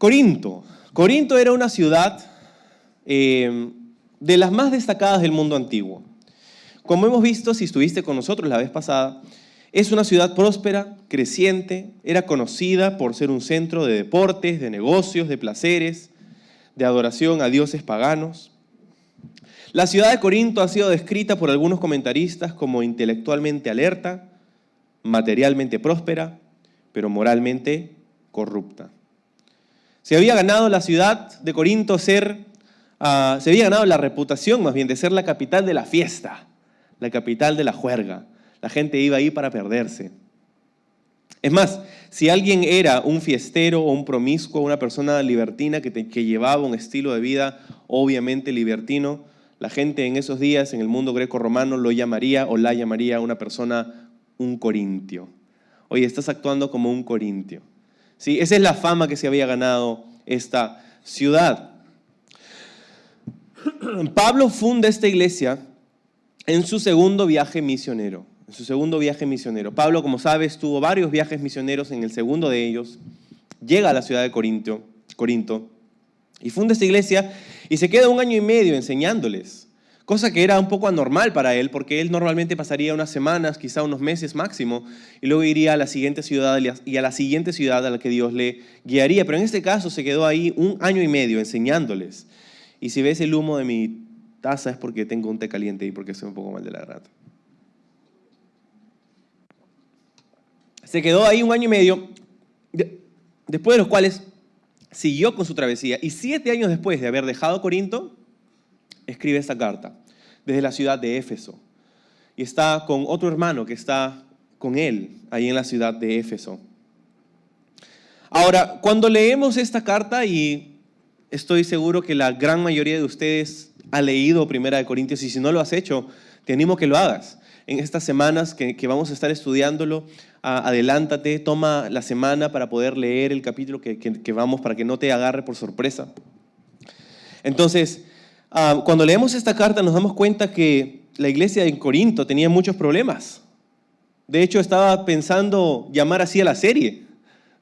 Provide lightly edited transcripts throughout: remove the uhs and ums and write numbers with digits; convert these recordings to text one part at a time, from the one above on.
Corinto. Corinto era una ciudad de las más destacadas del mundo antiguo. Como hemos visto, si estuviste con nosotros la vez pasada, es una ciudad próspera, creciente, era conocida por ser un centro de deportes, de negocios, de placeres, de adoración a dioses paganos. La ciudad de Corinto ha sido descrita por algunos comentaristas como intelectualmente alerta, materialmente próspera, pero moralmente corrupta. Se había ganado la ciudad de Corinto se había ganado la reputación más bien de ser la capital de la fiesta, la capital de la juerga. La gente iba ahí para perderse. Es más, si alguien era un fiestero o un promiscuo, una persona libertina que llevaba un estilo de vida obviamente libertino, la gente en esos días en el mundo greco-romano lo llamaría o la llamaría una persona un corintio. Oye, estás actuando como un corintio. ¿Sí? Esa es la fama que se había ganado esta ciudad. Pablo funda esta iglesia en su segundo viaje misionero. Pablo, como sabes, tuvo varios viajes misioneros. En el segundo de ellos llega a la ciudad de Corinto y funda esta iglesia y se queda 1 año y medio enseñándoles, cosa que era un poco anormal para él, porque él normalmente pasaría unas semanas, quizá unos meses máximo, y luego iría a la siguiente ciudad y a la siguiente ciudad a la que Dios le guiaría. Pero en este caso se quedó ahí 1 año y medio enseñándoles. Y si ves el humo de mi taza es porque tengo un té caliente y porque estoy un poco mal de la garganta. Se quedó ahí 1 año y medio, después de los cuales siguió con su travesía. Y 7 años después de haber dejado Corinto, escribe esta carta desde la ciudad de Éfeso. Y está con otro hermano que está con él ahí en la ciudad de Éfeso. Ahora, cuando leemos esta carta, y estoy seguro que la gran mayoría de ustedes ha leído 1 Corintios, y si no lo has hecho, te animo a que lo hagas. En estas semanas que vamos a estar estudiándolo, adelántate, toma la semana para poder leer el capítulo que vamos, para que no te agarre por sorpresa. Entonces, cuando leemos esta carta nos damos cuenta que la iglesia en Corinto tenía muchos problemas. De hecho, estaba pensando llamar así a la serie,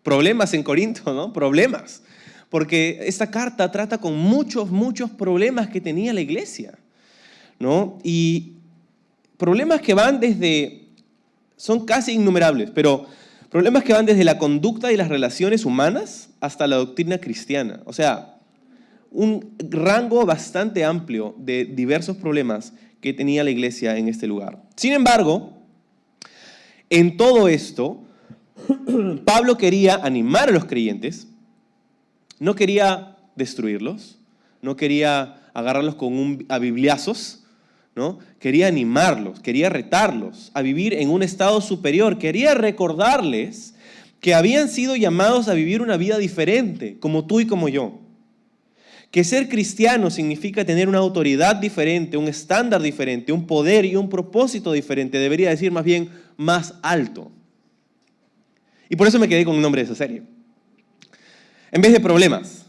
Problemas en Corinto, ¿no? Problemas. Porque esta carta trata con muchos problemas que tenía la iglesia, ¿no? Y problemas que van son casi innumerables, pero problemas que van desde la conducta y las relaciones humanas hasta la doctrina cristiana. O sea, un rango bastante amplio de diversos problemas que tenía la iglesia en este lugar. Sin embargo, en todo esto, Pablo quería animar a los creyentes, no quería destruirlos, no quería agarrarlos a bibliazos, ¿no? Quería animarlos, quería retarlos a vivir en un estado superior, quería recordarles que habían sido llamados a vivir una vida diferente, como tú y como yo. Que ser cristiano significa tener una autoridad diferente, un estándar diferente, un poder y un propósito diferente, debería decir más bien más alto. Y por eso me quedé con el nombre de esa serie. En vez de problemas,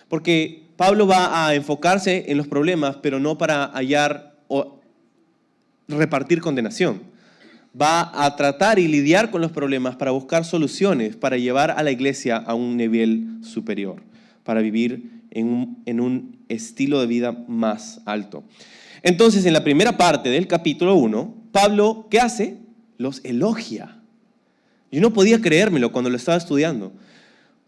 porque Pablo va a enfocarse en los problemas, pero no para hallar o repartir condenación. Va a tratar y lidiar con los problemas para buscar soluciones, para llevar a la iglesia a un nivel superior, para vivir en un estilo de vida más alto. Entonces, en la primera parte del capítulo 1, Pablo, ¿qué hace? Los elogia. Yo no podía creérmelo cuando lo estaba estudiando.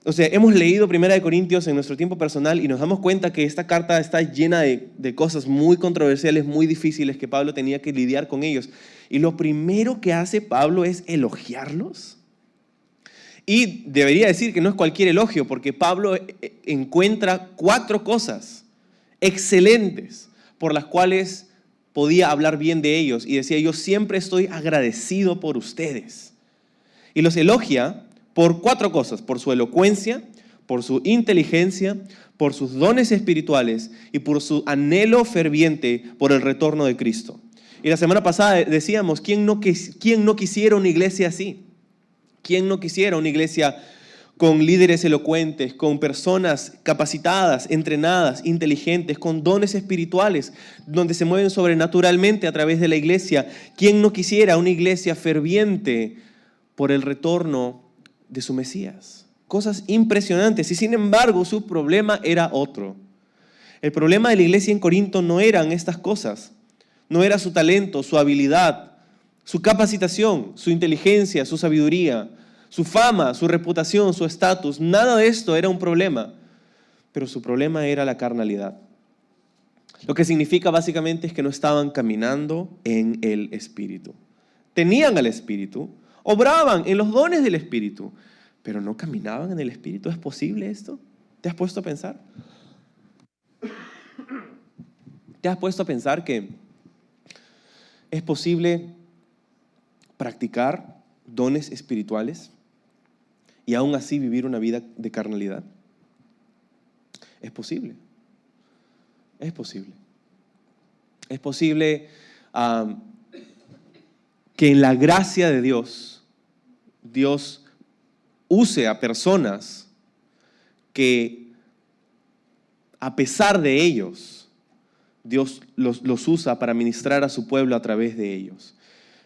O sea, hemos leído 1 Corintios en nuestro tiempo personal y nos damos cuenta que esta carta está llena de cosas muy controversiales, muy difíciles que Pablo tenía que lidiar con ellos. Y lo primero que hace Pablo es elogiarlos. Y debería decir que no es cualquier elogio, porque Pablo encuentra 4 cosas excelentes por las cuales podía hablar bien de ellos. Y decía, yo siempre estoy agradecido por ustedes. Y los elogia por 4 cosas: por su elocuencia, por su inteligencia, por sus dones espirituales y por su anhelo ferviente por el retorno de Cristo. Y la semana pasada decíamos, ¿quién no quisiera una iglesia así? ¿Quién no quisiera una iglesia con líderes elocuentes, con personas capacitadas, entrenadas, inteligentes, con dones espirituales, donde se mueven sobrenaturalmente a través de la iglesia? ¿Quién no quisiera una iglesia ferviente por el retorno de su Mesías, cosas impresionantes y sin embargo su problema era otro. El problema de la iglesia en Corinto no eran estas cosas, no era su talento, su habilidad, su capacitación, su inteligencia, su sabiduría, su fama, su reputación, su estatus. Nada de esto era un problema, pero su problema era la carnalidad. Lo que significa básicamente es que no estaban caminando en el Espíritu. Tenían al Espíritu, obraban en los dones del Espíritu, pero no caminaban en el Espíritu. ¿Es posible esto? ¿Te has puesto a pensar? ¿Te has puesto a pensar que es posible practicar dones espirituales y aún así vivir una vida de carnalidad? Es posible. Es posible. Es posible que en la gracia de Dios, Dios use a personas que a pesar de ellos, Dios los usa para ministrar a su pueblo a través de ellos.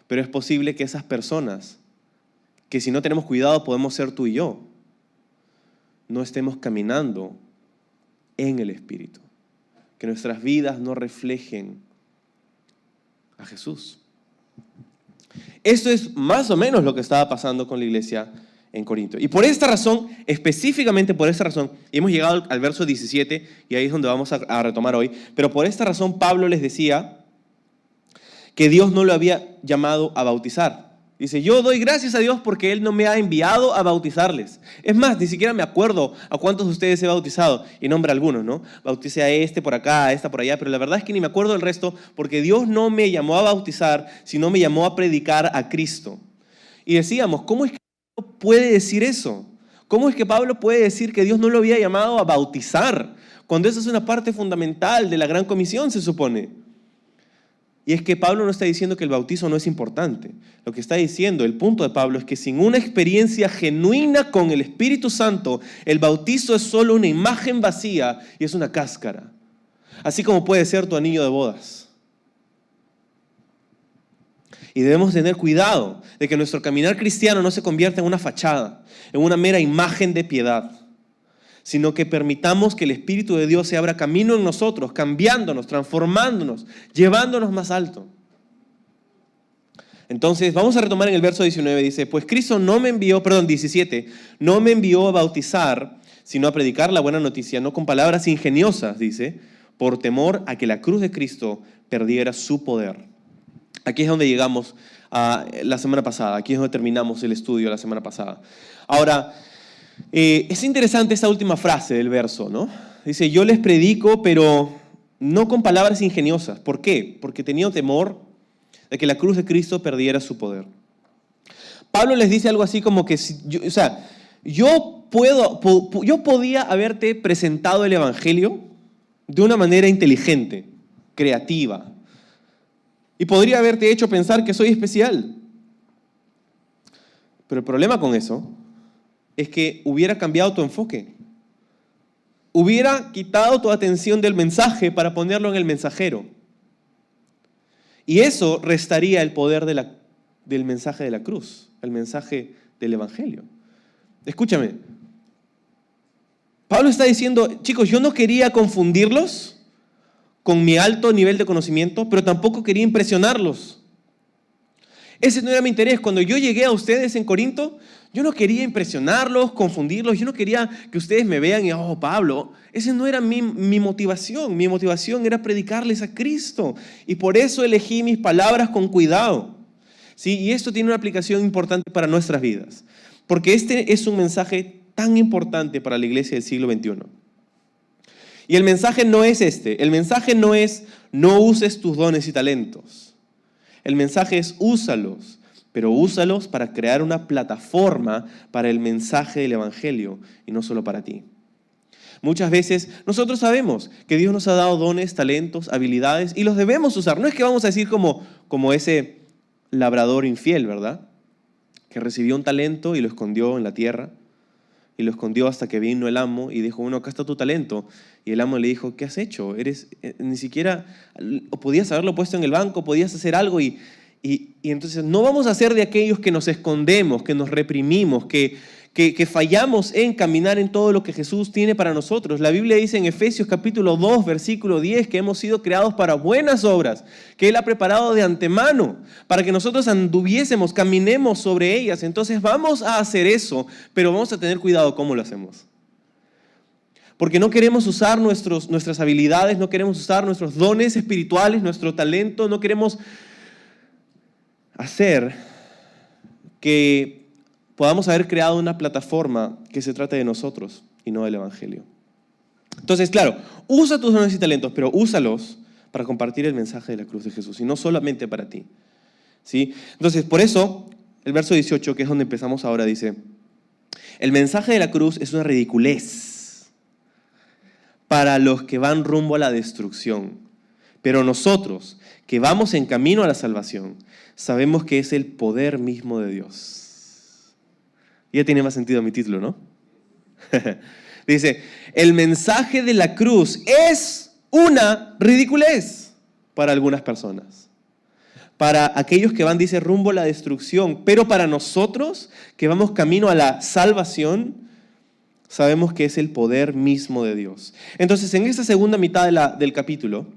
Pero es posible que esas personas, que si no tenemos cuidado podemos ser tú y yo, no estemos caminando en el Espíritu. Que nuestras vidas no reflejen a Jesús. Esto es más o menos lo que estaba pasando con la iglesia en Corinto. Y por esta razón, específicamente por esta razón, y hemos llegado al verso 17, y ahí es donde vamos a retomar hoy, pero por esta razón Pablo les decía que Dios no lo había llamado a bautizar. Dice, yo doy gracias a Dios porque Él no me ha enviado a bautizarles. Es más, ni siquiera me acuerdo a cuántos de ustedes he bautizado, y nombra algunos, ¿no? Bauticé a este por acá, a esta por allá, pero la verdad es que ni me acuerdo del resto porque Dios no me llamó a bautizar, sino me llamó a predicar a Cristo. Y decíamos, ¿cómo es que Pablo puede decir eso? ¿Cómo es que Pablo puede decir que Dios no lo había llamado a bautizar? Cuando esa es una parte fundamental de la gran comisión, se supone. Y es que Pablo no está diciendo que el bautizo no es importante. Lo que está diciendo, el punto de Pablo, es que sin una experiencia genuina con el Espíritu Santo, el bautizo es solo una imagen vacía y es una cáscara. Así como puede ser tu anillo de bodas. Y debemos tener cuidado de que nuestro caminar cristiano no se convierta en una fachada, en una mera imagen de piedad, sino que permitamos que el Espíritu de Dios se abra camino en nosotros, cambiándonos, transformándonos, llevándonos más alto. Entonces, vamos a retomar en el verso 19, dice, pues Cristo no me envió, 17, no me envió a bautizar, sino a predicar la buena noticia, no con palabras ingeniosas, dice, por temor a que la cruz de Cristo perdiera su poder. Aquí es donde llegamos la semana pasada, aquí es donde terminamos el estudio la semana pasada. Ahora, es interesante esta última frase del verso, ¿no? Dice, yo les predico, pero no con palabras ingeniosas. ¿Por qué? Porque tenía temor de que la cruz de Cristo perdiera su poder. Pablo les dice algo así como que, yo podía haberte presentado el Evangelio de una manera inteligente, creativa, y podría haberte hecho pensar que soy especial. Pero el problema con eso es que hubiera cambiado tu enfoque. Hubiera quitado tu atención del mensaje para ponerlo en el mensajero. Y eso restaría el poder del mensaje de la cruz, el mensaje del Evangelio. Escúchame. Pablo está diciendo, chicos, yo no quería confundirlos con mi alto nivel de conocimiento, pero tampoco quería impresionarlos. Ese no era mi interés. Cuando yo llegué a ustedes en Corinto, yo no quería impresionarlos, confundirlos. Yo no quería que ustedes me vean y, oh, Pablo, esa no era mi motivación. Mi motivación era predicarles a Cristo. Y por eso elegí mis palabras con cuidado. ¿Sí? Y esto tiene una aplicación importante para nuestras vidas. Porque este es un mensaje tan importante para la iglesia del siglo XXI. Y el mensaje no es este. El mensaje no es, no uses tus dones y talentos. El mensaje es, úsalos, pero úsalos para crear una plataforma para el mensaje del Evangelio y no solo para ti. Muchas veces nosotros sabemos que Dios nos ha dado dones, talentos, habilidades y los debemos usar. No es que vamos a decir como ese labrador infiel, ¿verdad? Que recibió un talento y lo escondió en la tierra y lo escondió hasta que vino el amo y dijo, bueno, acá está tu talento. Y el amo le dijo, ¿qué has hecho? Ni siquiera, podías haberlo puesto en el banco, podías hacer algo y entonces no vamos a ser de aquellos que nos escondemos, que nos reprimimos, que que fallamos en caminar en todo lo que Jesús tiene para nosotros. La Biblia dice en Efesios capítulo 2, versículo 10, que hemos sido creados para buenas obras, que Él ha preparado de antemano, para que nosotros anduviésemos, caminemos sobre ellas. Entonces vamos a hacer eso, pero vamos a tener cuidado cómo lo hacemos. Porque no queremos usar nuestras habilidades, no queremos usar nuestros dones espirituales, nuestro talento, no queremos hacer que podamos haber creado una plataforma que se trate de nosotros y no del Evangelio. Entonces, claro, usa tus dones y talentos, pero úsalos para compartir el mensaje de la cruz de Jesús y no solamente para ti. ¿Sí? Entonces, por eso, el verso 18, que es donde empezamos ahora, dice: el mensaje de la cruz es una ridiculez para los que van rumbo a la destrucción, pero nosotros, que vamos en camino a la salvación, sabemos que es el poder mismo de Dios. Ya tiene más sentido mi título, ¿no? Dice, el mensaje de la cruz es una ridiculez para algunas personas. Para aquellos que van, dice, rumbo a la destrucción, pero para nosotros, que vamos camino a la salvación, sabemos que es el poder mismo de Dios. Entonces, en esta segunda mitad del capítulo,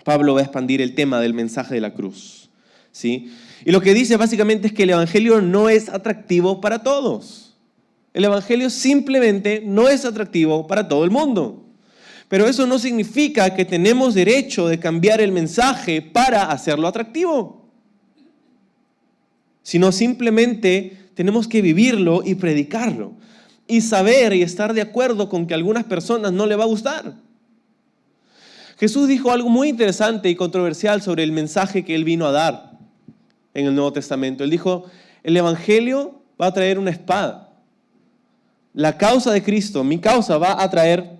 Pablo va a expandir el tema del mensaje de la cruz, ¿sí? Y lo que dice básicamente es que el Evangelio no es atractivo para todos. El Evangelio simplemente no es atractivo para todo el mundo. Pero eso no significa que tenemos derecho de cambiar el mensaje para hacerlo atractivo, sino simplemente tenemos que vivirlo y predicarlo. Y saber y estar de acuerdo con que a algunas personas no le va a gustar. Jesús dijo algo muy interesante y controversial sobre el mensaje que Él vino a dar en el Nuevo Testamento. Él dijo, el Evangelio va a traer una espada. La causa de Cristo, mi causa, va a traer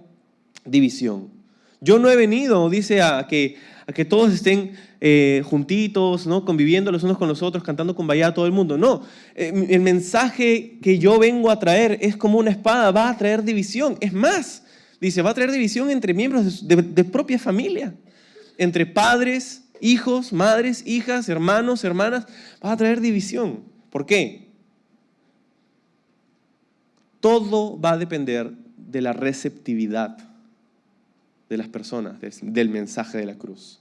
división. Yo no he venido, dice, a que todos estén juntitos, ¿no? Conviviendo los unos con los otros, cantando kumbaya a todo el mundo. No, el mensaje que yo vengo a traer es como una espada, va a traer división. Es más, dice, va a traer división entre miembros de propia familia, entre padres, hijos, madres, hijas, hermanos, hermanas. Va a traer división. ¿Por qué? Todo va a depender de la receptividad de las personas, del mensaje de la cruz.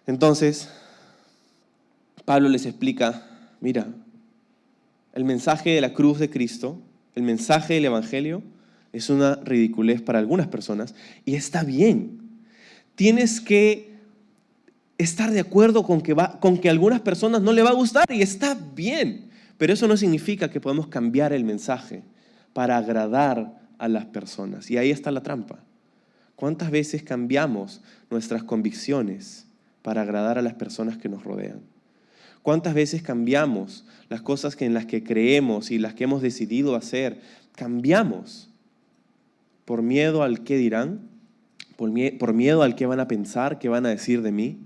Entonces, Pablo les explica, mira, el mensaje de la cruz de Cristo, el mensaje del Evangelio, es una ridiculez para algunas personas y está bien. Tienes que estar de acuerdo con que a algunas personas no le va a gustar y está bien, pero eso no significa que podemos cambiar el mensaje para agradar a las personas. Y ahí está la trampa. ¿Cuántas veces cambiamos nuestras convicciones para agradar a las personas que nos rodean? ¿Cuántas veces cambiamos las cosas en las que creemos y las que hemos decidido hacer? Cambiamos por miedo al qué dirán, por miedo al qué van a pensar, qué van a decir de mí.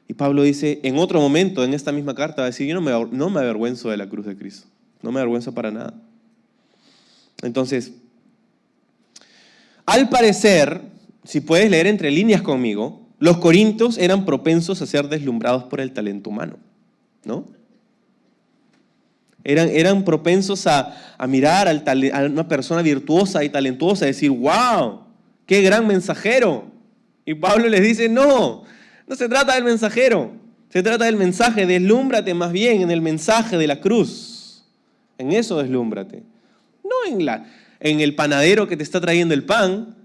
Y Pablo dice, en otro momento, en esta misma carta, va a decir, yo no me avergüenzo de la cruz de Cristo. No me avergüenzo para nada. Entonces, al parecer, si puedes leer entre líneas conmigo, los corintios eran propensos a ser deslumbrados por el talento humano, ¿no? Eran propensos a mirar a una persona virtuosa y talentuosa y decir, ¡wow! ¡Qué gran mensajero! Y Pablo les dice, no se trata del mensajero, se trata del mensaje, deslúmbrate más bien en el mensaje de la cruz. En eso deslúmbrate. No en el panadero que te está trayendo el pan,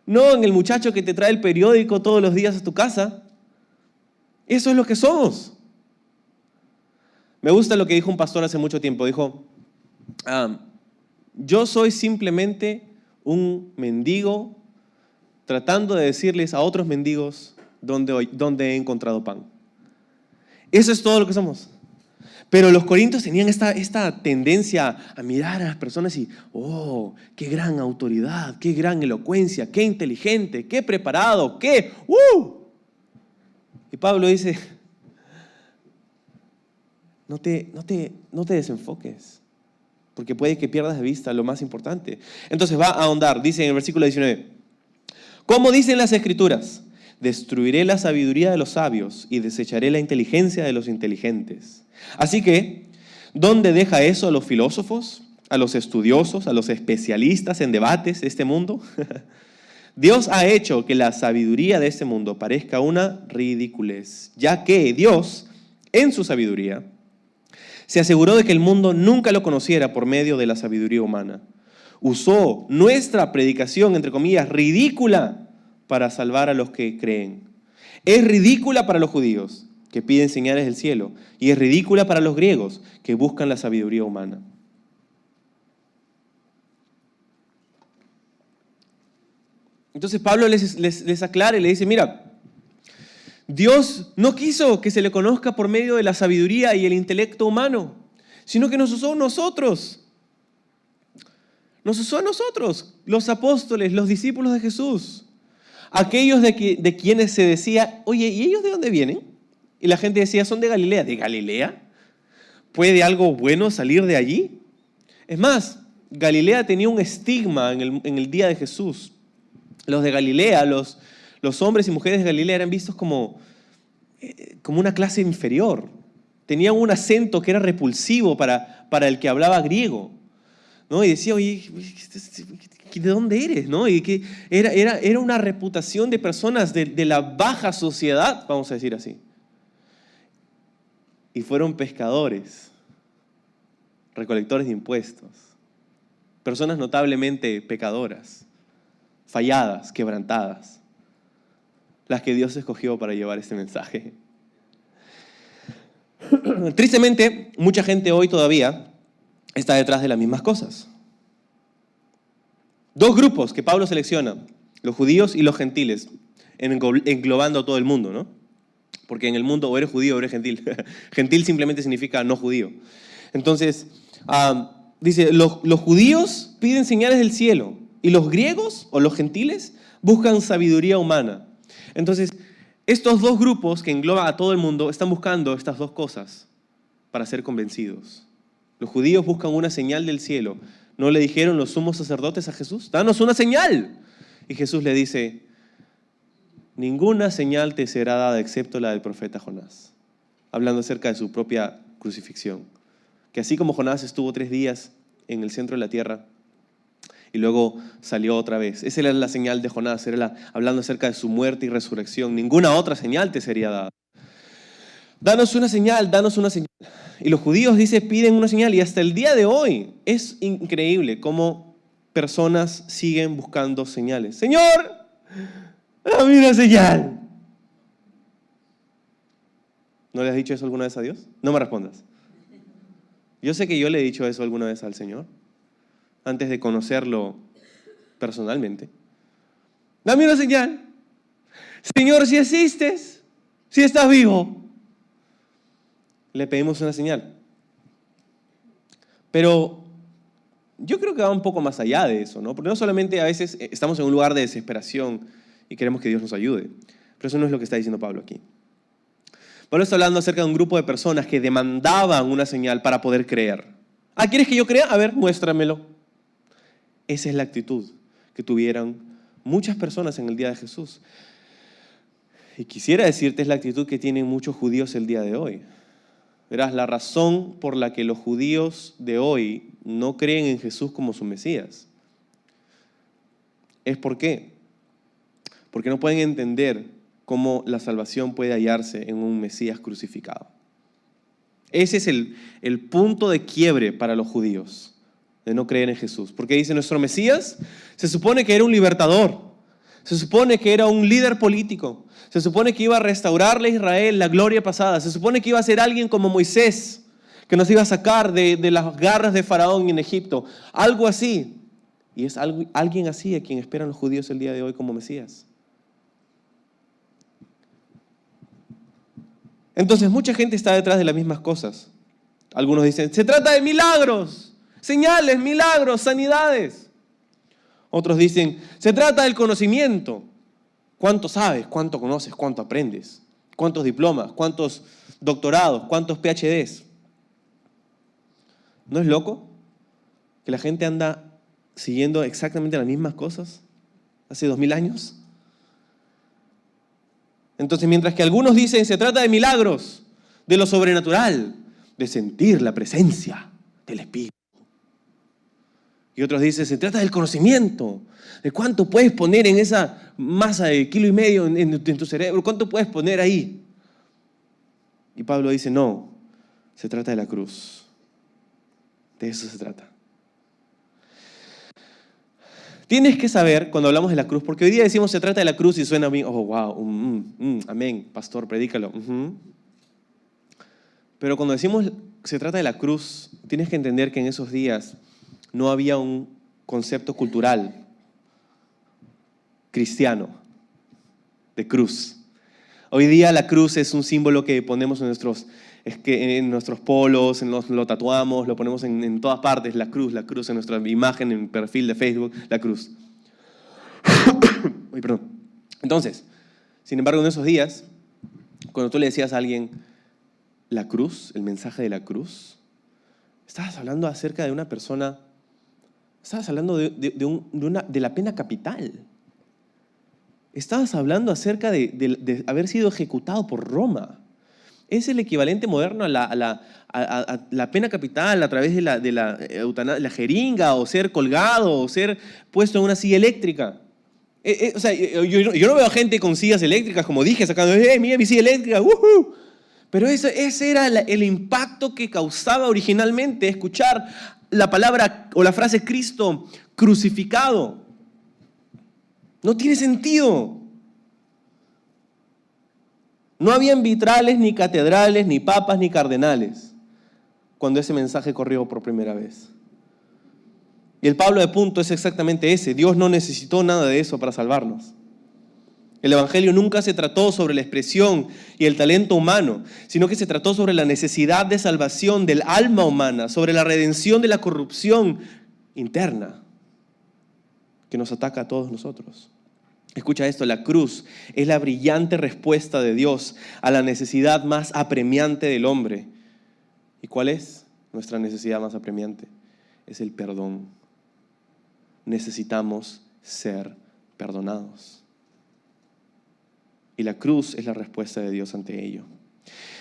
no en el muchacho que te trae el periódico todos los días a tu casa. Eso es lo que somos. Me gusta lo que dijo un pastor hace mucho tiempo. Dijo, yo soy simplemente un mendigo tratando de decirles a otros mendigos dónde he encontrado pan. Eso es todo lo que somos. Pero los corintios tenían esta tendencia a mirar a las personas y, oh, qué gran autoridad, qué gran elocuencia, qué inteligente, qué preparado, qué, Y Pablo dice, no te desenfoques, porque puede que pierdas de vista lo más importante. Entonces va a ahondar, dice en el versículo 19, ¿cómo dicen las Escrituras? Destruiré la sabiduría de los sabios y desecharé la inteligencia de los inteligentes. Así que ¿Dónde deja eso a los filósofos, a los estudiosos, a los especialistas en debates de este mundo? Dios ha hecho que la sabiduría de este mundo parezca una ridiculez, ya que Dios, en su sabiduría, se aseguró de que el mundo nunca lo conociera por medio de la sabiduría humana. Usó nuestra predicación, entre comillas, ridícula para salvar a los que creen. Es ridícula para los judíos, que piden señales del cielo, y es ridícula para los griegos, que buscan la sabiduría humana. Entonces Pablo les aclara y le dice, mira, Dios no quiso que se le conozca por medio de la sabiduría y el intelecto humano, sino que nos usó a nosotros. Nos usó a nosotros, los apóstoles, los discípulos de Jesús. Aquellos de quienes se decía, oye, ¿y ellos de dónde vienen? Y la gente decía, son de Galilea. ¿De Galilea? ¿Puede algo bueno salir de allí? Es más, Galilea tenía un estigma en el día de Jesús. Los de Galilea, los hombres y mujeres de Galilea eran vistos como una clase inferior. Tenían un acento que era repulsivo para el que hablaba griego, ¿no? Y decía, oye, ¿de dónde eres? ¿No? Y que era una reputación de personas de la baja sociedad, vamos a decir así. Y fueron pescadores, recolectores de impuestos, personas notablemente pecadoras, falladas, quebrantadas, las que Dios escogió para llevar este mensaje. Tristemente, mucha gente hoy todavía está detrás de las mismas cosas. Dos grupos que Pablo selecciona, los judíos y los gentiles, englobando a todo el mundo, ¿no? Porque en el mundo o eres judío o eres gentil. Gentil simplemente significa no judío. Entonces, dice, los judíos piden señales del cielo y los griegos o los gentiles buscan sabiduría humana. Entonces, estos dos grupos que engloban a todo el mundo están buscando estas dos cosas para ser convencidos. Los judíos buscan una señal del cielo. ¿No le dijeron los sumos sacerdotes a Jesús? ¡Danos una señal! Y Jesús le dice, ninguna señal te será dada excepto la del profeta Jonás. Hablando acerca de su propia crucifixión. Que así como Jonás estuvo 3 días en el centro de la tierra y luego salió otra vez. Esa era la señal de Jonás, hablando acerca de su muerte y resurrección. Ninguna otra señal te sería dada. Danos una señal, danos una señal. Y los judíos, dice, piden una señal. Y hasta el día de hoy es increíble cómo personas siguen buscando señales. Señor, dame una señal. ¿No le has dicho eso alguna vez a Dios? No me respondas. Yo sé que yo le he dicho eso alguna vez al Señor, antes de conocerlo personalmente. Dame una señal. Señor, si existes, si estás vivo, le pedimos una señal. Pero yo creo que va un poco más allá de eso, ¿no? Porque no solamente a veces estamos en un lugar de desesperación y queremos que Dios nos ayude, pero eso no es lo que está diciendo Pablo aquí. Pablo está hablando acerca de un grupo de personas que demandaban una señal para poder creer. ¿Quieres que yo crea? A ver, muéstramelo. Esa es la actitud que tuvieron muchas personas en el día de Jesús. Y quisiera decirte, es la actitud que tienen muchos judíos el día de hoy. Verás, la razón por la que los judíos de hoy no creen en Jesús como su Mesías es ¿por qué? Porque no pueden entender cómo la salvación puede hallarse en un Mesías crucificado. Ese es el punto de quiebre para los judíos, de no creer en Jesús. Porque dice, nuestro Mesías se supone que era un libertador, se supone que era un líder político, se supone que iba a restaurarle a Israel la gloria pasada, se supone que iba a ser alguien como Moisés, que nos iba a sacar de las garras de Faraón en Egipto, algo así. Y es alguien así a quien esperan los judíos el día de hoy como Mesías. Entonces, mucha gente está detrás de las mismas cosas. Algunos dicen, se trata de milagros, señales, milagros, sanidades. Otros dicen, se trata del conocimiento. ¿Cuánto sabes? ¿Cuánto conoces? ¿Cuánto aprendes? ¿Cuántos diplomas? ¿Cuántos doctorados? ¿Cuántos PhDs? ¿No es loco que la gente anda siguiendo exactamente las mismas cosas hace 2000 años? Entonces, mientras que algunos dicen, se trata de milagros, de lo sobrenatural, de sentir la presencia del Espíritu. Y otros dicen, se trata del conocimiento, de cuánto puedes poner en esa masa de 1,5 kilos en tu cerebro, cuánto puedes poner ahí. Y Pablo dice, no, se trata de la cruz. De eso se trata. Tienes que saber cuando hablamos de la cruz, porque hoy día decimos se trata de la cruz y suena bien, oh, wow, amén, pastor, predícalo. Pero cuando decimos se trata de la cruz, tienes que entender que en esos días no había un concepto cultural cristiano de cruz. Hoy día la cruz es un símbolo que ponemos en nuestros polos, lo tatuamos, lo ponemos en todas partes, la cruz en nuestra imagen, en el perfil de Facebook, la cruz. Uy, perdón. Entonces, sin embargo, en esos días, cuando tú le decías a alguien la cruz, el mensaje de la cruz, estabas hablando acerca de una persona, estabas hablando de la pena capital. Estabas hablando acerca de haber sido ejecutado por Roma. Es el equivalente moderno a la pena capital a través de la jeringa, o ser colgado, o ser puesto en una silla eléctrica. O sea, yo no veo a gente con sillas eléctricas, como dije, sacando, mira mi silla eléctrica, ¡woohoo! Pero ese era el impacto que causaba originalmente escuchar la palabra o la frase Cristo crucificado. No tiene sentido. No habían vitrales, ni catedrales, ni papas, ni cardenales cuando ese mensaje corrió por primera vez. Y el Pablo de punto es exactamente ese. Dios no necesitó nada de eso para salvarnos. El Evangelio nunca se trató sobre la expresión y el talento humano, sino que se trató sobre la necesidad de salvación del alma humana, sobre la redención de la corrupción interna que nos ataca a todos nosotros. Escucha esto, la cruz es la brillante respuesta de Dios a la necesidad más apremiante del hombre. ¿Y cuál es nuestra necesidad más apremiante? Es el perdón. Necesitamos ser perdonados. Y la cruz es la respuesta de Dios ante ello.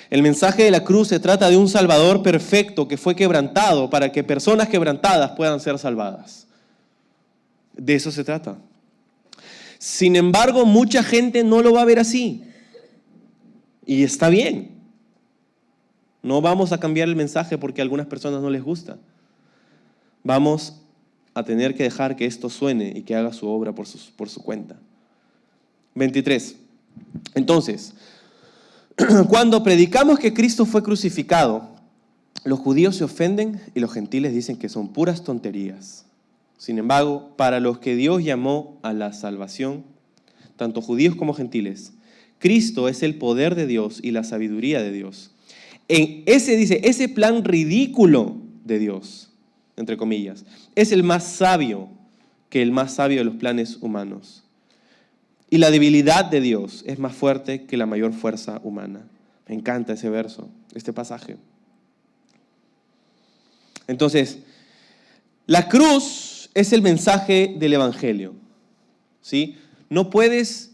El mensaje de la cruz se trata de un Salvador perfecto que fue quebrantado para que personas quebrantadas puedan ser salvadas. De eso se trata. Sin embargo, mucha gente no lo va a ver así. Y está bien. No vamos a cambiar el mensaje porque a algunas personas no les gusta. Vamos a tener que dejar que esto suene y que haga su obra por su cuenta. 23. Entonces, cuando predicamos que Cristo fue crucificado, los judíos se ofenden y los gentiles dicen que son puras tonterías. Sin embargo, para los que Dios llamó a la salvación, tanto judíos como gentiles, Cristo es el poder de Dios y la sabiduría de Dios. En ese plan ridículo de Dios, entre comillas, es el más sabio que el más sabio de los planes humanos. Y la debilidad de Dios es más fuerte que la mayor fuerza humana. Me encanta ese verso, este pasaje. Entonces, la cruz es el mensaje del Evangelio, ¿sí? No puedes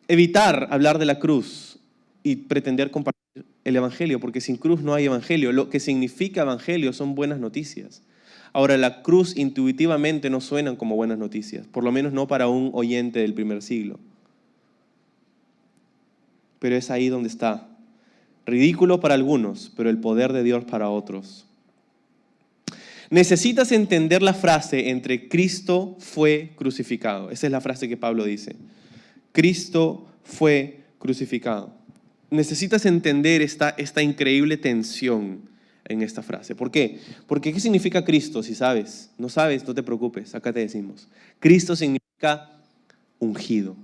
evitar hablar de la cruz y pretender compartir el Evangelio, porque sin cruz no hay Evangelio. Lo que significa Evangelio son buenas noticias. Ahora, la cruz intuitivamente no suenan como buenas noticias, por lo menos no para un oyente del primer siglo. Pero es ahí donde está. Ridículo para algunos, pero el poder de Dios para otros. Necesitas entender la frase entre Cristo fue crucificado. Esa es la frase que Pablo dice. Cristo fue crucificado. Necesitas entender esta increíble tensión en esta frase. ¿Por qué? Porque ¿qué significa Cristo? Si sabes, no te preocupes, acá te decimos. Cristo significa ungido.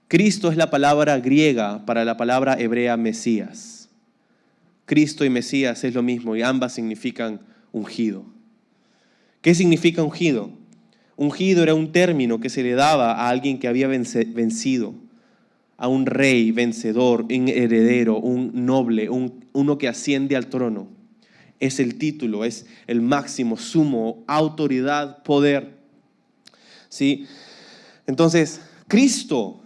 Cristo es la palabra griega para la palabra hebrea Mesías. Cristo y Mesías es lo mismo y ambas significan ungido. ¿Qué significa ungido? Ungido era un término que se le daba a alguien que había vencido, a un rey vencedor, un heredero, un noble, uno que asciende al trono. Es el título, es el máximo, sumo, autoridad, poder. ¿Sí? Entonces, Cristo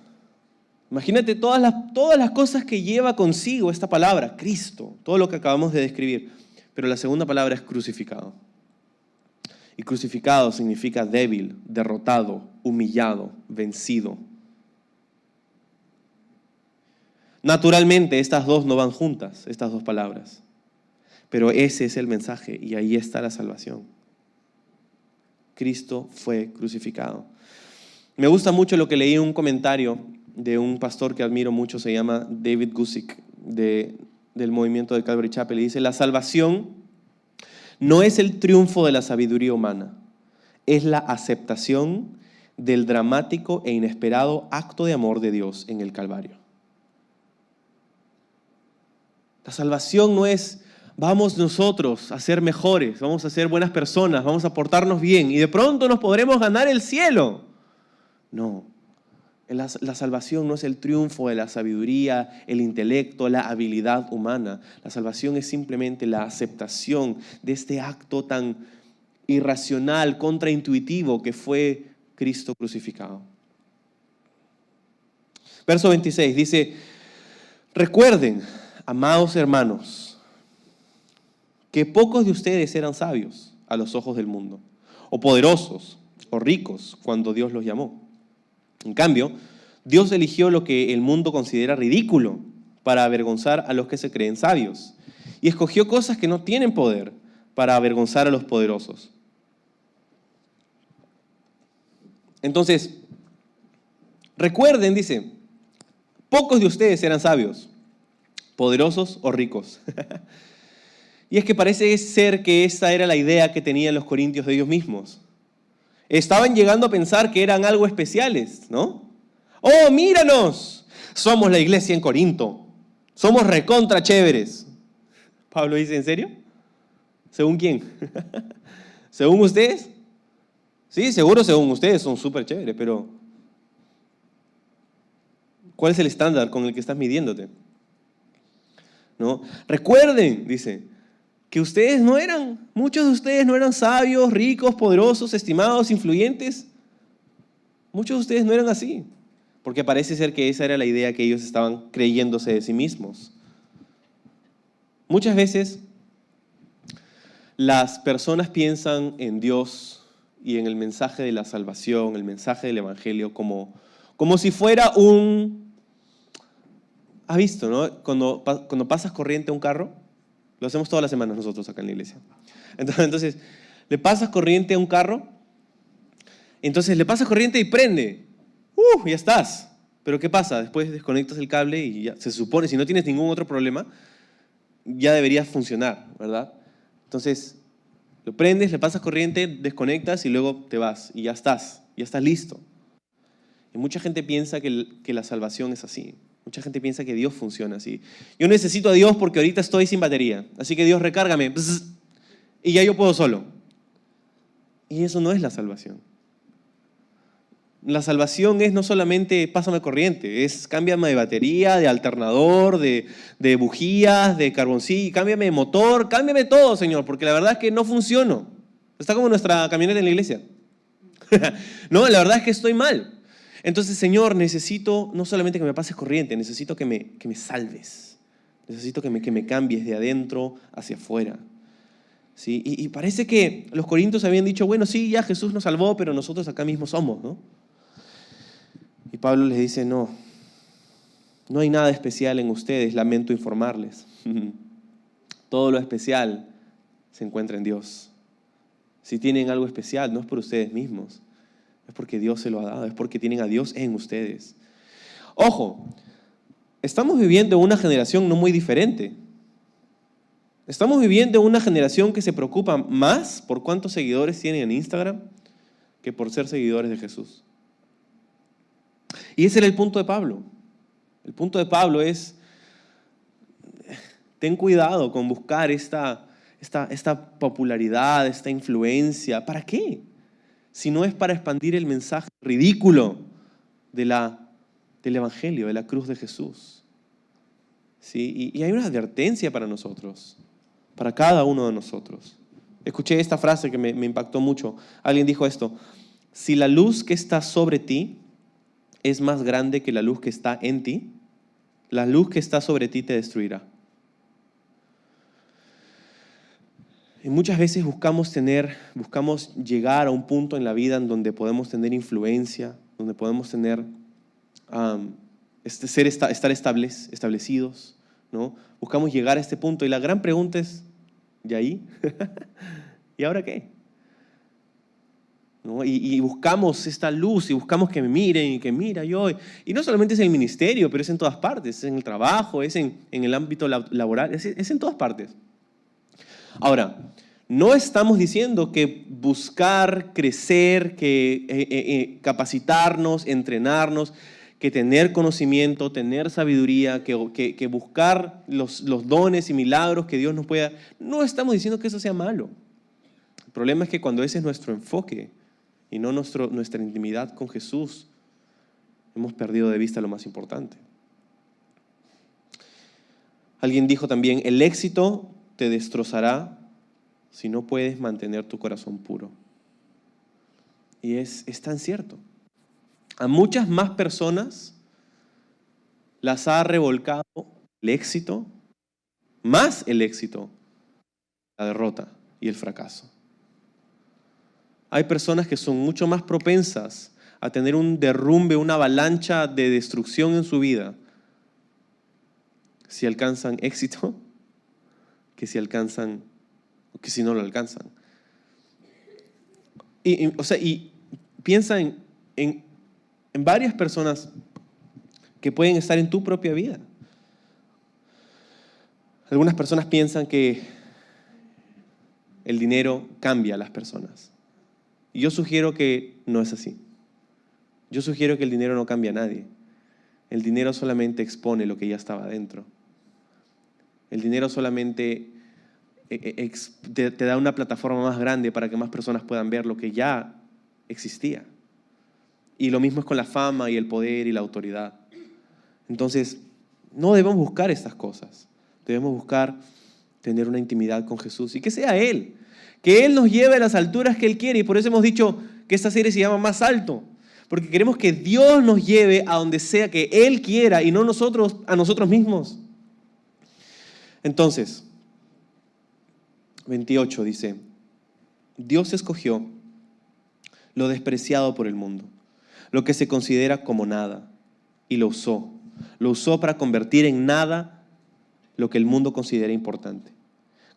Imagínate todas las cosas que lleva consigo esta palabra, Cristo, todo lo que acabamos de describir. Pero la segunda palabra es crucificado. Y crucificado significa débil, derrotado, humillado, vencido. Naturalmente, estas dos no van juntas, estas dos palabras. Pero ese es el mensaje y ahí está la salvación. Cristo fue crucificado. Me gusta mucho lo que leí en un comentario de un pastor que admiro mucho, se llama David Guzik, del movimiento de Calvary Chapel, y dice: la salvación no es el triunfo de la sabiduría humana, es la aceptación del dramático e inesperado acto de amor de Dios en el Calvario. La salvación no es: vamos nosotros a ser mejores, vamos a ser buenas personas, vamos a portarnos bien y de pronto nos podremos ganar el cielo. No, la salvación no es el triunfo de la sabiduría, el intelecto, la habilidad humana. La salvación es simplemente la aceptación de este acto tan irracional, contraintuitivo que fue Cristo crucificado. Verso 26 dice: recuerden, amados hermanos, que pocos de ustedes eran sabios a los ojos del mundo, o poderosos, o ricos cuando Dios los llamó. En cambio, Dios eligió lo que el mundo considera ridículo para avergonzar a los que se creen sabios, y escogió cosas que no tienen poder para avergonzar a los poderosos. Entonces, recuerden, dice, pocos de ustedes eran sabios, poderosos o ricos. Y es que parece ser que esa era la idea que tenían los corintios de ellos mismos. Estaban llegando a pensar que eran algo especiales, ¿no? ¡Oh, míranos! Somos la iglesia en Corinto. Somos recontra chéveres. Pablo dice: ¿en serio? ¿Según quién? ¿Según ustedes? Sí, seguro según ustedes son súper chéveres, pero ¿cuál es el estándar con el que estás midiéndote? ¿No? Recuerden, dice, que muchos de ustedes no eran sabios, ricos, poderosos, estimados, influyentes. Muchos de ustedes no eran así, porque parece ser que esa era la idea que ellos estaban creyéndose de sí mismos. Muchas veces las personas piensan en Dios y en el mensaje de la salvación, el mensaje del evangelio, como si fuera ¿has visto, no? Cuando pasas corriente a un carro, lo hacemos todas las semanas nosotros acá en la iglesia. Entonces, le pasas corriente a un carro, entonces le pasas corriente y prende. Ya estás. Pero ¿qué pasa? Después desconectas el cable y ya se supone, si no tienes ningún otro problema, ya debería funcionar, ¿verdad? Entonces, lo prendes, le pasas corriente, desconectas y luego te vas y ya estás listo. Y mucha gente piensa que la salvación es así. Mucha gente piensa que Dios funciona así. Yo necesito a Dios porque ahorita estoy sin batería. Así que Dios, recárgame. Y ya yo puedo solo. Y eso no es la salvación. La salvación es no solamente pásame corriente, es cámbiame de batería, de alternador, de bujías, de carboncillo, cámbiame de motor, cámbiame todo, Señor, porque la verdad es que no funciono. Está como nuestra camioneta en la iglesia. No, la verdad es que estoy mal. Entonces, Señor, necesito no solamente que me pases corriente, necesito que me salves. Necesito que me cambies de adentro hacia afuera. ¿Sí? Y parece que los corintios habían dicho: bueno, sí, ya Jesús nos salvó, pero nosotros acá mismo somos, ¿no? Y Pablo les dice: no hay nada especial en ustedes, lamento informarles. Todo lo especial se encuentra en Dios. Si tienen algo especial, no es por ustedes mismos. Es porque Dios se lo ha dado, es porque tienen a Dios en ustedes. Ojo, estamos viviendo una generación no muy diferente. Estamos viviendo una generación que se preocupa más por cuántos seguidores tienen en Instagram que por ser seguidores de Jesús. Y ese era el punto de Pablo. El punto de Pablo es: ten cuidado con buscar esta popularidad, esta influencia. ¿Para qué? Si no es para expandir el mensaje ridículo del evangelio, de la cruz de Jesús. ¿Sí? Y hay una advertencia para nosotros, para cada uno de nosotros. Escuché esta frase que me impactó mucho. Alguien dijo esto: si la luz que está sobre ti es más grande que la luz que está en ti, la luz que está sobre ti te destruirá. Y muchas veces buscamos llegar a un punto en la vida en donde podemos tener influencia, donde podemos tener, estar establecidos, ¿no? Buscamos llegar a este punto y la gran pregunta es, ¿y ahí? ¿Y ahora qué? ¿No? Y buscamos esta luz y buscamos que me miren y que mira yo. Y no solamente es en el ministerio, pero es en todas partes, es en el trabajo, es en el ámbito laboral, es en todas partes. Ahora, no estamos diciendo que buscar crecer, que capacitarnos, entrenarnos, que tener conocimiento, tener sabiduría, que buscar los dones y milagros que Dios nos pueda. No estamos diciendo que eso sea malo. El problema es que cuando ese es nuestro enfoque y no nuestra intimidad con Jesús, hemos perdido de vista lo más importante. Alguien dijo también, el éxito te destrozará si no puedes mantener tu corazón puro. Y es tan cierto. A muchas más personas las ha revolcado el éxito, más el éxito, la derrota y el fracaso. Hay personas que son mucho más propensas a tener un derrumbe, una avalancha de destrucción en su vida si alcanzan éxito que si no lo alcanzan. Y piensa en varias personas que pueden estar en tu propia vida. Algunas personas piensan que el dinero cambia a las personas. Y yo sugiero que no es así. Yo sugiero que el dinero no cambia a nadie. El dinero solamente expone lo que ya estaba dentro. El dinero solamente te da una plataforma más grande para que más personas puedan ver lo que ya existía. Y lo mismo es con la fama y el poder y la autoridad. Entonces, no debemos buscar estas cosas. Debemos buscar tener una intimidad con Jesús y que sea Él. Que Él nos lleve a las alturas que Él quiere. Y por eso hemos dicho que esta serie se llama Más Alto. Porque queremos que Dios nos lleve a donde sea que Él quiera y no nosotros a nosotros mismos. Entonces, 28 dice, Dios escogió lo despreciado por el mundo, lo que se considera como nada, y lo usó. Lo usó para convertir en nada lo que el mundo considera importante.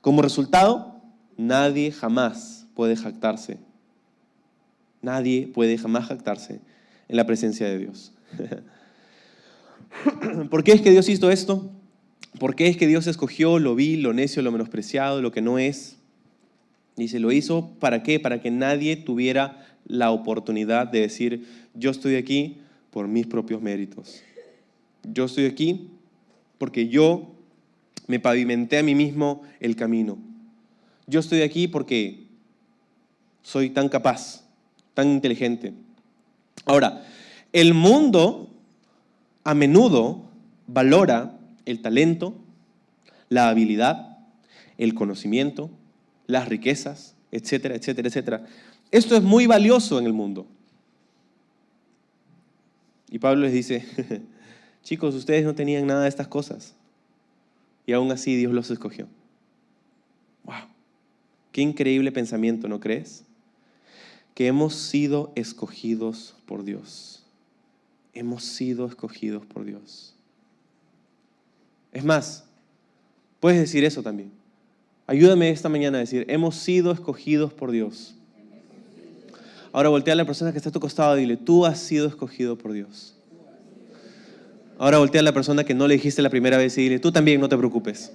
Como resultado, nadie jamás puede jactarse. Nadie puede jamás jactarse en la presencia de Dios. ¿Por qué es que Dios hizo esto? ¿Por qué es que Dios escogió lo vil, lo necio, lo menospreciado, lo que no es? Dice, lo hizo ¿para qué? Para que nadie tuviera la oportunidad de decir, yo estoy aquí por mis propios méritos. Yo estoy aquí porque yo me pavimenté a mí mismo el camino. Yo estoy aquí porque soy tan capaz, tan inteligente. Ahora, el mundo a menudo valora el talento, la habilidad, el conocimiento, las riquezas, etcétera, etcétera, etcétera. Esto es muy valioso en el mundo. Y Pablo les dice, chicos, ustedes no tenían nada de estas cosas. Y aún así Dios los escogió. ¡Wow! Qué increíble pensamiento, ¿no crees? Que hemos sido escogidos por Dios. Hemos sido escogidos por Dios. Es más, puedes decir eso también. Ayúdame esta mañana a decir, hemos sido escogidos por Dios. Ahora voltea a la persona que está a tu costado y dile, tú has sido escogido por Dios. Ahora voltea a la persona que no le dijiste la primera vez y dile, tú también, no te preocupes.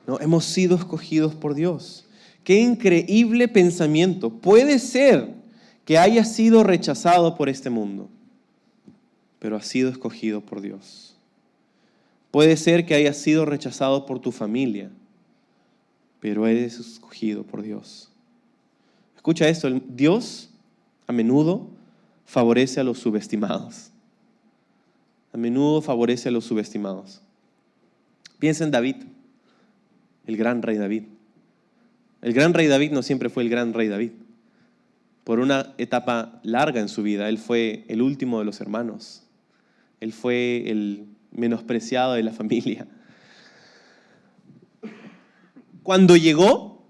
No, hemos sido escogidos por Dios. Qué increíble pensamiento. Puede ser que haya sido rechazado por este mundo, pero ha sido escogido por Dios. Puede ser que haya sido rechazado por tu familia, pero eres escogido por Dios. Escucha esto, Dios a menudo favorece a los subestimados. A menudo favorece a los subestimados. Piensa en David, el gran rey David. El gran rey David no siempre fue el gran rey David. Por una etapa larga en su vida, él fue el último de los hermanos. Él fue el menospreciado de la familia. Cuando llegó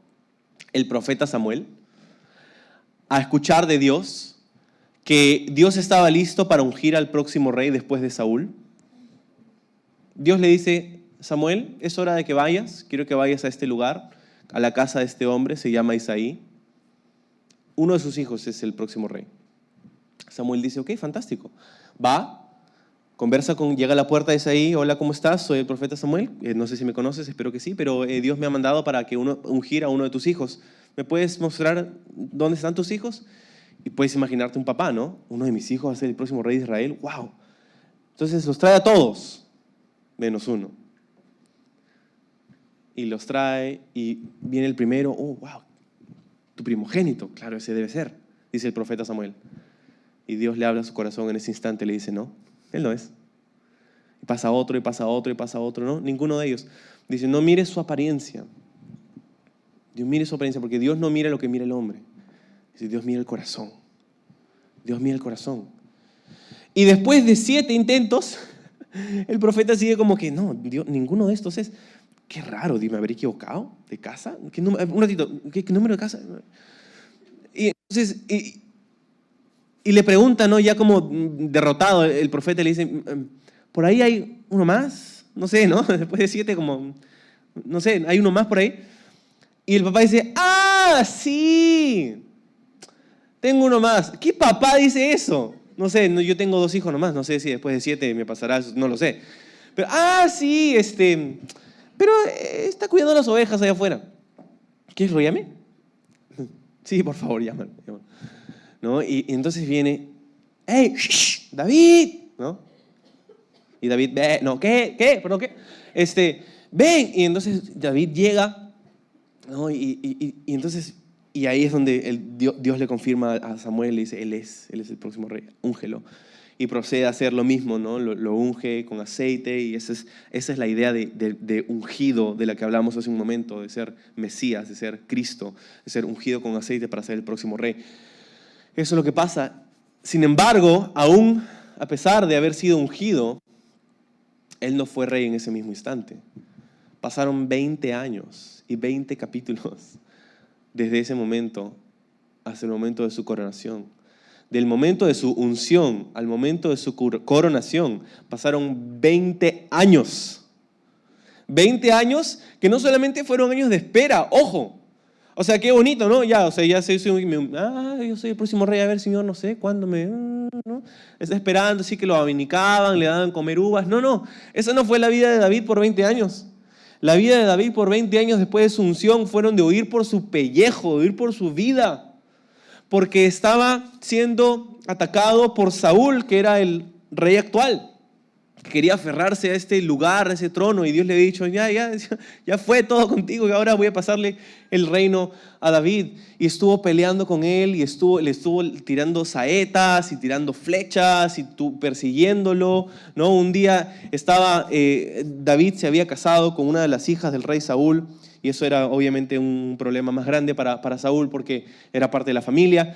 el profeta Samuel a escuchar de Dios que Dios estaba listo para ungir al próximo rey después de Saúl, Dios le dice: Samuel, es hora de que vayas, quiero que vayas a este lugar, a la casa de este hombre, se llama Isaí. Uno de sus hijos es el próximo rey. Samuel dice: ok, fantástico. Va, llega a la puerta de Isaí: hola, ¿cómo estás? Soy el profeta Samuel. No sé si me conoces, espero que sí, pero Dios me ha mandado para que ungir a uno de tus hijos. ¿Me puedes mostrar dónde están tus hijos? Y puedes imaginarte un papá, ¿no? Uno de mis hijos va a ser el próximo rey de Israel. ¡Wow! Entonces los trae a todos, menos uno. Y los trae y viene el primero. ¡Oh, wow! Tu primogénito. Claro, ese debe ser, dice el profeta Samuel. Y Dios le habla a su corazón en ese instante. Le dice: no, él no es. Y pasa otro, y pasa otro, y pasa otro. No, ninguno de ellos. Dice: no mires su apariencia. Dios mire su apariencia, porque Dios no mira lo que mira el hombre. Dice: Dios mira el corazón. Dios mira el corazón. Y después de 7 intentos, el profeta sigue como que: no, Dios, ninguno de estos es. Qué raro, ¿me habré equivocado de casa? Un ratito, ¿qué número de casa? Y entonces, y le pregunta, ¿no? Ya como derrotado, el profeta le dice: ¿por ahí hay uno más? No sé, ¿no? Después de 7, como, no sé, ¿hay uno más por ahí? Y el papá dice: ¡ah, sí! Tengo uno más. ¿Qué papá dice eso? No sé, yo tengo 2 hijos nomás, no sé si después de 7 me pasará eso, no lo sé. Pero, sí, pero está cuidando las ovejas allá afuera. ¿Quieres lo llame? Sí, por favor, llámalo. ¿No? Y entonces viene: ¡hey, David! ¿No? Y David: no, ¿qué? ¿Perdón, qué? Ven. Y entonces David llega, ¿no? Y entonces, y ahí es donde Dios le confirma a Samuel, le dice: él es el próximo rey, úngelo. Y procede a hacer lo mismo, ¿no? Lo unge con aceite, y esa es la idea de ungido de la que hablamos hace un momento, de ser Mesías, de ser Cristo, de ser ungido con aceite para ser el próximo rey. Eso es lo que pasa. Sin embargo, aún a pesar de haber sido ungido, él no fue rey en ese mismo instante. Pasaron 20 años y 20 capítulos desde ese momento hasta el momento de su coronación. Del momento de su unción al momento de su coronación pasaron 20 años. 20 años que no solamente fueron años de espera, ojo. O sea, qué bonito, ¿no? Ya soy yo soy el próximo rey, a ver, Señor, no sé, ¿cuándo ¿no? Está esperando, así que lo abanicaban, le daban comer uvas. No, esa no fue la vida de David por 20 años. La vida de David por 20 años después de su unción fueron de huir por su pellejo, de huir por su vida. Porque estaba siendo atacado por Saúl, que era el rey actual, que quería aferrarse a este lugar, a ese trono, y Dios le había dicho: ya fue todo contigo, y ahora voy a pasarle el reino a David. Y estuvo peleando con él, y le estuvo tirando saetas y tirando flechas y persiguiéndolo, ¿no? Un día David se había casado con una de las hijas del rey Saúl, y eso era obviamente un problema más grande para Saúl, porque era parte de la familia.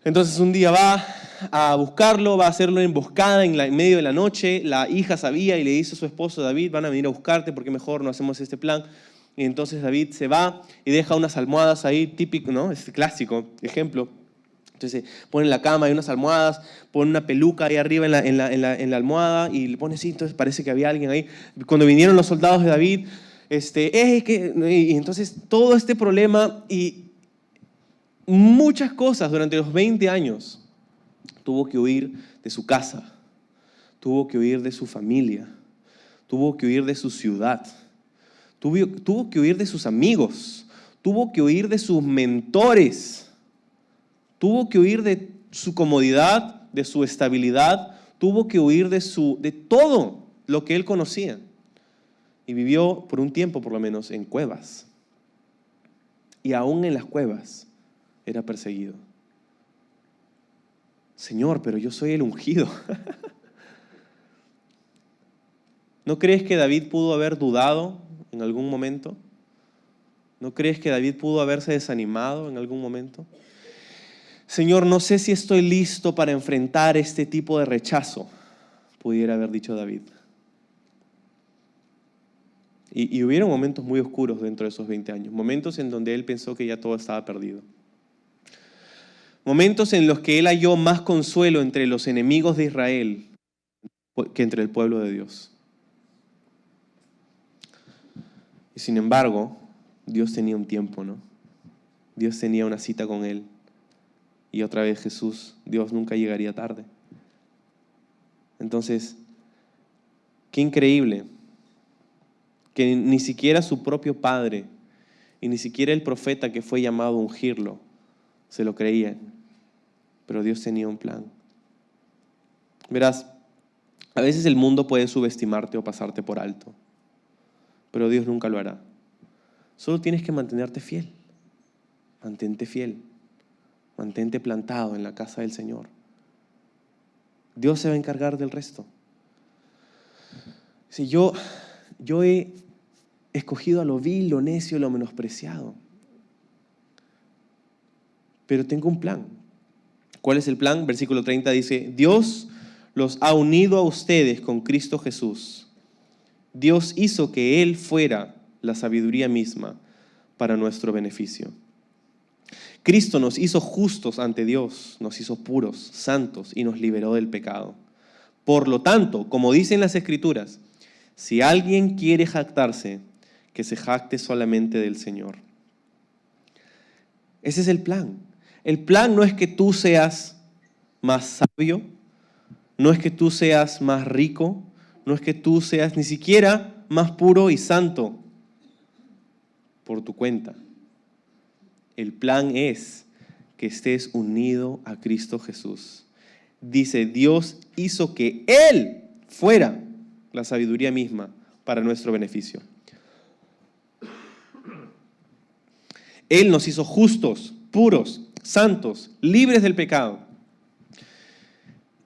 Entonces un día va a buscarlo, va a hacerlo emboscada en medio de la noche. La hija sabía y le dice a su esposo: David, van a venir a buscarte, porque mejor no hacemos este plan. Y entonces David se va y deja unas almohadas ahí, típico, ¿no? Es clásico ejemplo. Entonces pone en la cama, hay unas almohadas, pone una peluca ahí arriba en la almohada y le pone así. Entonces parece que había alguien ahí. Cuando vinieron los soldados de David, y entonces todo este problema y muchas cosas durante los 20 años, tuvo que huir de su casa, tuvo que huir de su familia, tuvo que huir de su ciudad, tuvo que huir de sus amigos, tuvo que huir de sus mentores, tuvo que huir de su comodidad, de su estabilidad, tuvo que huir de todo lo que él conocía. Y vivió por un tiempo, por lo menos, en cuevas. Y aún en las cuevas era perseguido. Señor, pero yo soy el ungido. ¿No crees que David pudo haber dudado en algún momento? ¿No crees que David pudo haberse desanimado en algún momento? Señor, no sé si estoy listo para enfrentar este tipo de rechazo, pudiera haber dicho David. Y hubieron momentos muy oscuros dentro de esos 20 años, momentos en donde él pensó que ya todo estaba perdido. Momentos en los que él halló más consuelo entre los enemigos de Israel que entre el pueblo de Dios. Y sin embargo, Dios tenía un tiempo, ¿no? Dios tenía una cita con él. Y otra vez Jesús, Dios nunca llegaría tarde. Entonces, qué increíble que ni siquiera su propio padre y ni siquiera el profeta que fue llamado a ungirlo se lo creían. Pero Dios tenía un plan. Verás, a veces el mundo puede subestimarte o pasarte por alto, pero Dios nunca lo hará. Solo tienes que mantenerte fiel. Mantente fiel. Mantente plantado en la casa del Señor. Dios se va a encargar del resto. Si yo he escogido a lo vil, lo necio, lo menospreciado, pero tengo un plan. ¿Cuál es el plan? Versículo 30 dice: Dios los ha unido a ustedes con Cristo Jesús. Dios hizo que Él fuera la sabiduría misma para nuestro beneficio. Cristo nos hizo justos ante Dios, nos hizo puros, santos y nos liberó del pecado. Por lo tanto, como dicen las Escrituras, si alguien quiere jactarse, que se jacte solamente del Señor. Ese es el plan. El plan no es que tú seas más sabio, no es que tú seas más rico, no es que tú seas ni siquiera más puro y santo por tu cuenta. El plan es que estés unido a Cristo Jesús. Dice, Dios hizo que Él fuera la sabiduría misma para nuestro beneficio. Él nos hizo justos, puros, santos, libres del pecado.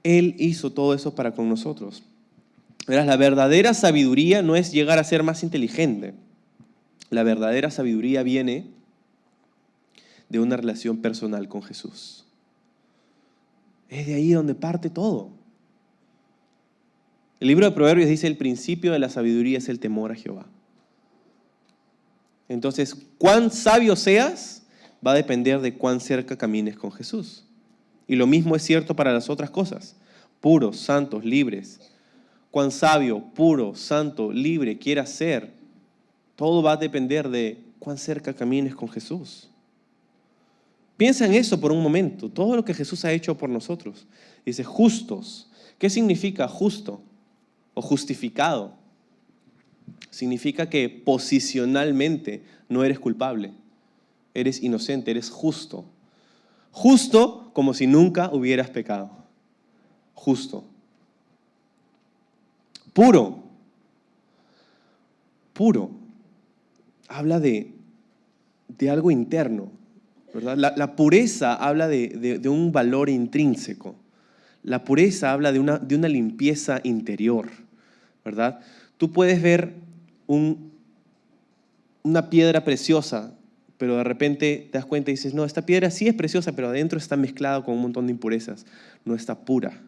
Él hizo todo eso para con nosotros. Verás, la verdadera sabiduría no es llegar a ser más inteligente. La verdadera sabiduría viene de una relación personal con Jesús. Es de ahí donde parte todo. El libro de Proverbios dice: el principio de la sabiduría es el temor a Jehová. Entonces, cuán sabio seas va a depender de cuán cerca camines con Jesús. Y lo mismo es cierto para las otras cosas. Puros, santos, libres. Cuán sabio, puro, santo, libre quieras ser, todo va a depender de cuán cerca camines con Jesús. Piensa en eso por un momento, todo lo que Jesús ha hecho por nosotros. Dice, justos. ¿Qué significa justo o justificado? Significa que posicionalmente no eres culpable, eres inocente, eres justo. Justo como si nunca hubieras pecado. Justo. Puro. Puro. Habla de algo interno, ¿verdad? La pureza habla de un valor intrínseco. La pureza habla de una limpieza interior, ¿verdad? Tú puedes ver una piedra preciosa, pero de repente te das cuenta y dices, no, esta piedra sí es preciosa, pero adentro está mezclada con un montón de impurezas. No está pura,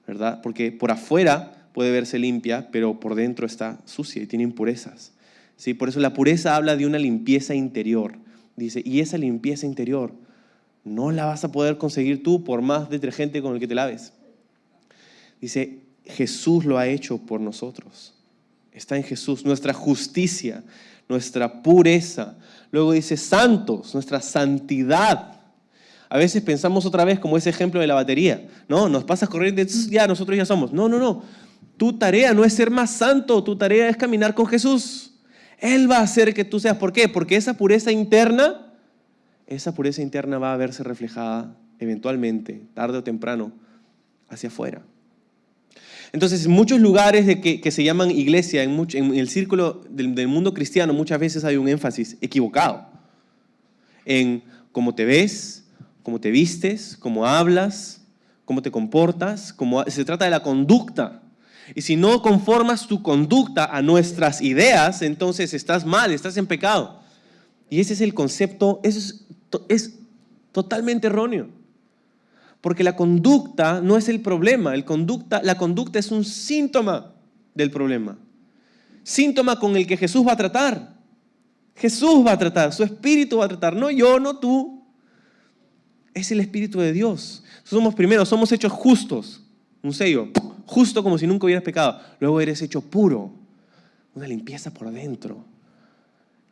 ¿verdad? Porque por afuera puede verse limpia, pero por dentro está sucia y tiene impurezas. ¿Sí? Por eso la pureza habla de una limpieza interior. Dice, y esa limpieza interior no la vas a poder conseguir tú por más detergente con el que te laves. Dice, Jesús lo ha hecho por nosotros. Está en Jesús, nuestra justicia, nuestra pureza. Luego dice, santos, nuestra santidad. A veces pensamos otra vez como ese ejemplo de la batería. No, nos pasas corriente, ya nosotros ya somos. No. Tu tarea no es ser más santo, tu tarea es caminar con Jesús. Él va a hacer que tú seas. ¿Por qué? Porque esa pureza interna va a verse reflejada eventualmente, tarde o temprano, hacia afuera. Entonces, en muchos lugares que se llaman iglesia, en el círculo del mundo cristiano, muchas veces hay un énfasis equivocado en cómo te ves, cómo te vistes, cómo hablas, cómo te comportas, se trata de la conducta. Y si no conformas tu conducta a nuestras ideas, entonces estás mal, estás en pecado. Y ese es el concepto, es Totalmente erróneo. Porque la conducta no es el problema. La conducta es un síntoma del problema. Síntoma con el que Jesús va a tratar. Jesús va a tratar, su Espíritu va a tratar. No yo, no tú. Es el Espíritu de Dios. Somos hechos justos. Un sello. Justo como si nunca hubieras pecado. Luego eres hecho puro. Una limpieza por dentro.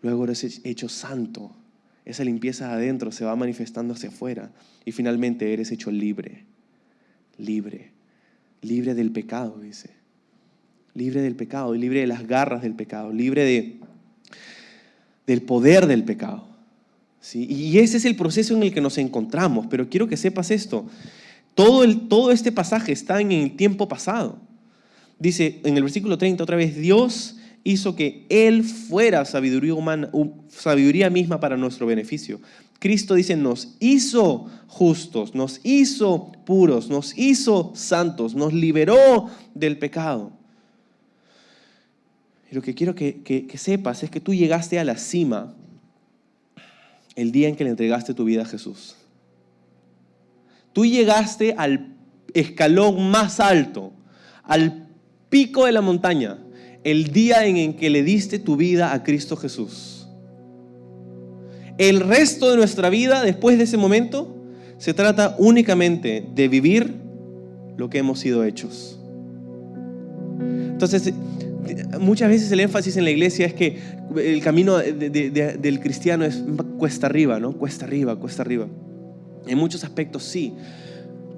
Luego eres hecho santo. Esa limpieza de adentro se va manifestando hacia afuera. Y finalmente eres hecho libre. Libre. Libre del pecado, dice. Libre del pecado y libre de las garras del pecado. Libre del poder del pecado. ¿Sí? Y ese es el proceso en el que nos encontramos. Pero quiero que sepas esto. Todo este pasaje está en el tiempo pasado. Dice en el versículo 30 otra vez, Dios hizo que Él fuera sabiduría humana, sabiduría misma para nuestro beneficio. Cristo dice, nos hizo justos, nos hizo puros, nos hizo santos, nos liberó del pecado. Y lo que quiero que sepas es que tú llegaste a la cima el día en que le entregaste tu vida a Jesús. Tú llegaste al escalón más alto, al pico de la montaña, el día en el que le diste tu vida a Cristo Jesús. El resto de nuestra vida, después de ese momento, se trata únicamente de vivir lo que hemos sido hechos. Entonces, muchas veces el énfasis en la iglesia es que el camino del cristiano es cuesta arriba, ¿no? Cuesta arriba, cuesta arriba. En muchos aspectos sí,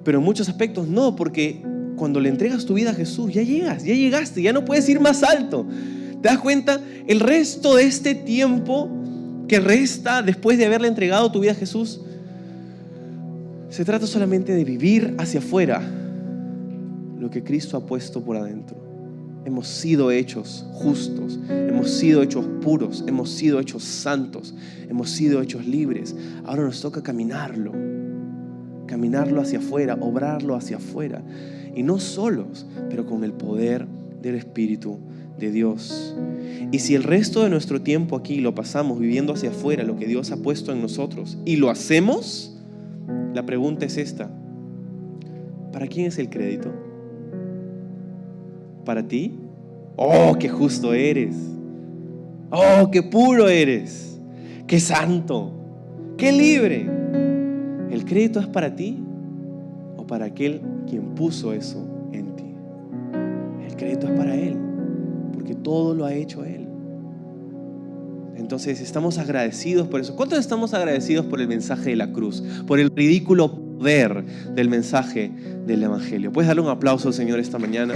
pero en muchos aspectos no, porque cuando le entregas tu vida a Jesús, ya llegaste, ya no puedes ir más alto. ¿Te das cuenta? El resto de este tiempo que resta después de haberle entregado tu vida a Jesús, se trata solamente de vivir hacia afuera lo que Cristo ha puesto por adentro. Hemos sido hechos justos, hemos sido hechos puros, hemos sido hechos santos, hemos sido hechos libres. Ahora nos toca caminarlo hacia afuera, obrarlo hacia afuera. Y no solos, pero con el poder del Espíritu de Dios. Y si el resto de nuestro tiempo aquí lo pasamos viviendo hacia afuera, lo que Dios ha puesto en nosotros, y lo hacemos, la pregunta es esta: ¿para quién es el crédito? ¿Para ti? ¡Oh, qué justo eres! ¡Oh, qué puro eres! ¡Qué santo! ¡Qué libre! ¿El crédito es para ti o para aquel quien puso eso en ti? El crédito es para Él, porque todo lo ha hecho Él. Entonces estamos agradecidos por eso. ¿Cuántos estamos agradecidos por el mensaje de la cruz? Por el ridículo poder del mensaje del Evangelio. ¿Puedes darle un aplauso al Señor esta mañana?